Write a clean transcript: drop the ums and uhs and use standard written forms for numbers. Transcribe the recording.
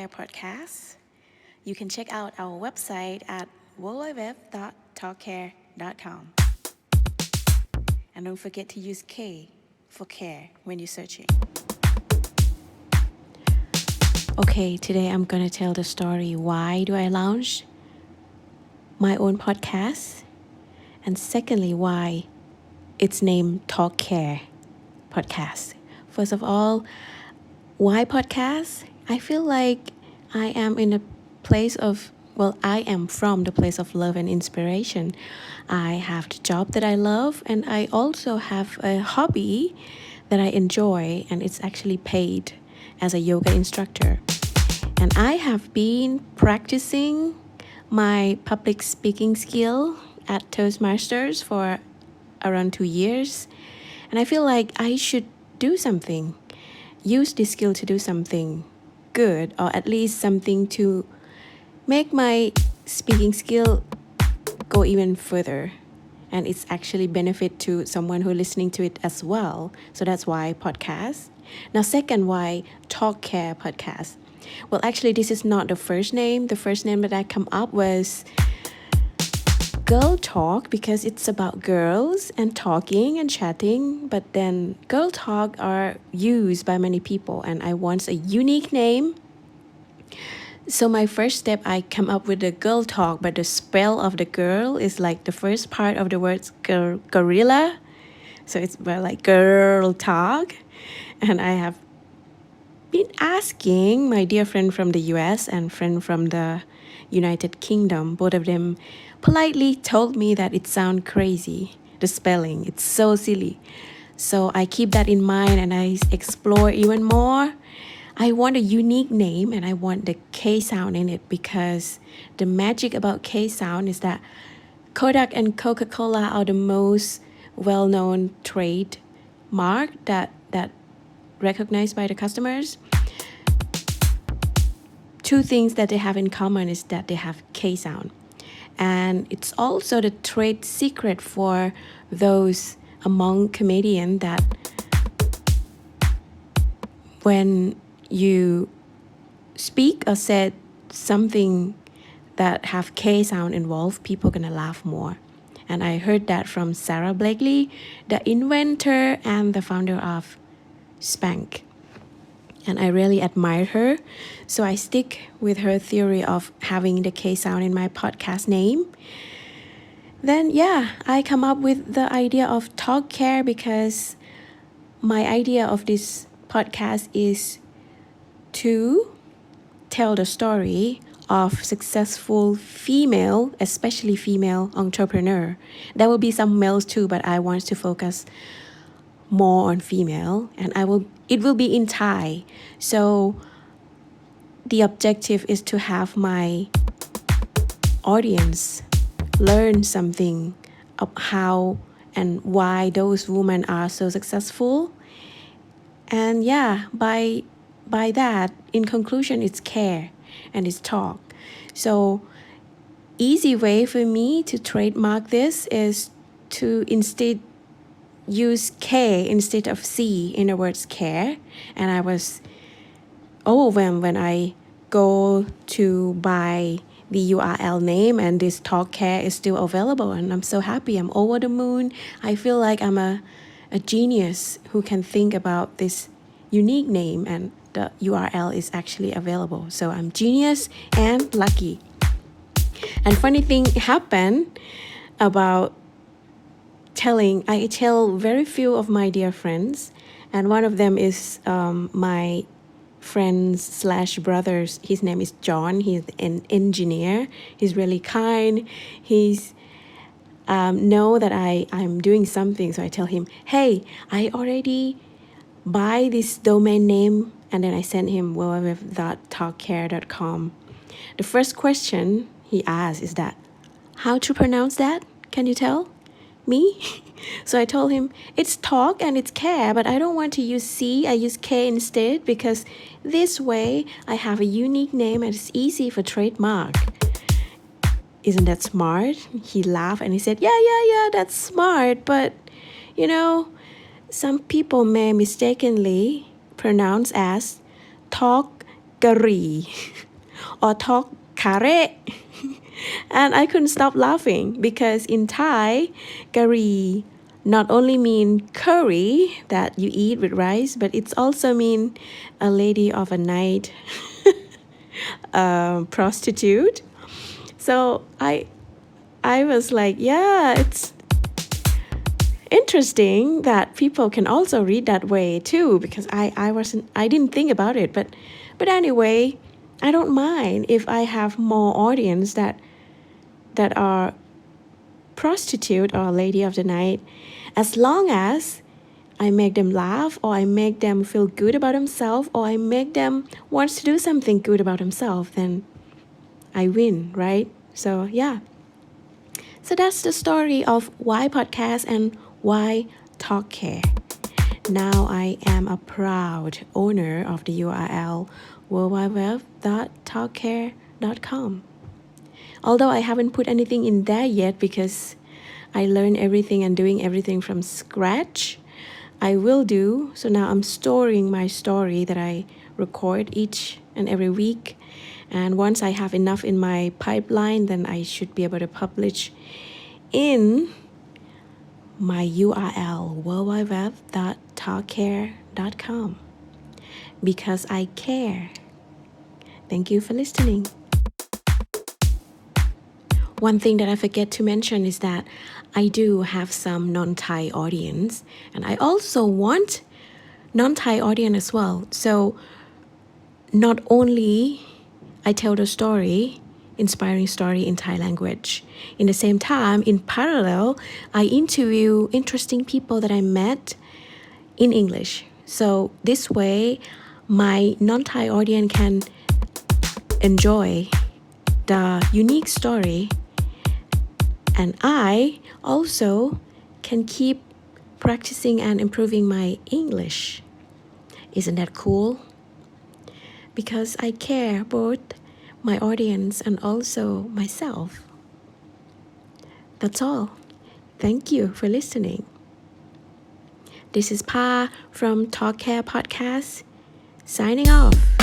Talkkare Podcast. You can check out our website at www.talkkare.com. And don't forget to use K for care when you're searching. Okay, today I'm gonna tell the story why do I launch my own podcast, and secondly why it's named Talkkare Podcast. First of all, why podcast? I feel like I am in a place of, I am from the place of love and inspiration. I have the job that I love, and I also have a hobby that I enjoy, and it's actually paid as a yoga instructor. And I have been practicing my public speaking skill at Toastmasters for around 2 years. And I feel like I should do something, use this skill to do something good, or at least something to make my speaking skill go even further. And it's actually benefit to someone who listening to it as well. So that's why podcast. Now, second, why Talkkare Podcast? Well, actually, this is not the first name. The first name that I come up was Girl Talk, because it's about girls and talking and chatting. But then Girl Talk are used by many people, and I want a unique name. So my first step, I come up with the Girl Talk, but the spell of the girl is like the first part of the words gorilla. So it's like Girl Talk. And I have been asking my dear friend from the US and friend from the United Kingdom. Both of them politely told me that it sounds crazy. The spelling, it's so silly. So I keep that in mind and I explore even more. I want a unique name and I want the K sound in it, because the magic about K sound is that Kodak and Coca-Cola are the most well-known trade mark that recognized by the customers. Two things that they have in common is that they have K sound. And it's also the trade secret for those among comedians that when you speak or said something that have K sound involved, people gonna laugh more. And I heard that from Sarah Blakely, the inventor and the founder of Spank. And I really admire her. So I stick with her theory of having the K sound in my podcast name. Then I come up with the idea of Talkkare, because my idea of this podcast is to tell the story of successful female, especially female entrepreneur. There will be some males too, but I want to focus more on female, and it will be in Thai. So the objective is to have my audience learn something of how and why those women are so successful. And by that, in conclusion, it's care and it's talk. So easy way for me to trademark this is to instead use K instead of C in the words care. And I was overwhelmed when I go to buy the URL name and this Talkkare is still available, and I'm so happy. I'm over the moon. I feel like I'm a genius who can think about this unique name, and the URL is actually available. So I'm genius and lucky. And funny thing happened about I tell very few of my dear friends, and one of them is my friends / brothers. His name is John. He's an engineer. He's really kind. He's know that I'm doing something, so I tell him, hey, I already buy this domain name, and then I send him www.talkkare.com. The first question he asks is that, how to pronounce that? Can you tell me? So I told him it's talk and it's care, but I don't want to use C. I use K instead, because this way I have a unique name and it's easy for trademark. Isn't that smart? He laughed and he said, yeah, that's smart. But, some people may mistakenly pronounce as talk Talkkare or Talkkare. And I couldn't stop laughing because in Thai, curry not only mean curry that you eat with rice, but it's also mean a lady of a night, prostitute. So I was like, yeah, it's interesting that people can also read that way too, because I didn't think about it, but anyway, I don't mind if I have more audience that are prostitute or lady of the night, as long as I make them laugh, or I make them feel good about themselves, or I make them want to do something good about themselves, then I win, right? So yeah. So that's the story of why podcast and why Talkkare. Now I am a proud owner of the URL www.talkkare.com. Although I haven't put anything in there yet because I learned everything and doing everything from scratch, I will do. So now I'm storing my story that I record each and every week. And once I have enough in my pipeline, then I should be able to publish in my URL www.talkkare.com because I care. Thank you for listening. One thing that I forget to mention is that I do have some non-Thai audience, and I also want non-Thai audience as well. So not only I tell the story, inspiring story in Thai language, in the same time, in parallel, I interview interesting people that I met in English. So this way, my non-Thai audience can enjoy the unique story, and I also can keep practicing and improving my English. Isn't that cool? Because I care both my audience and also myself. That's all. Thank you for listening. This is Pa from Talkkare Podcast, signing off.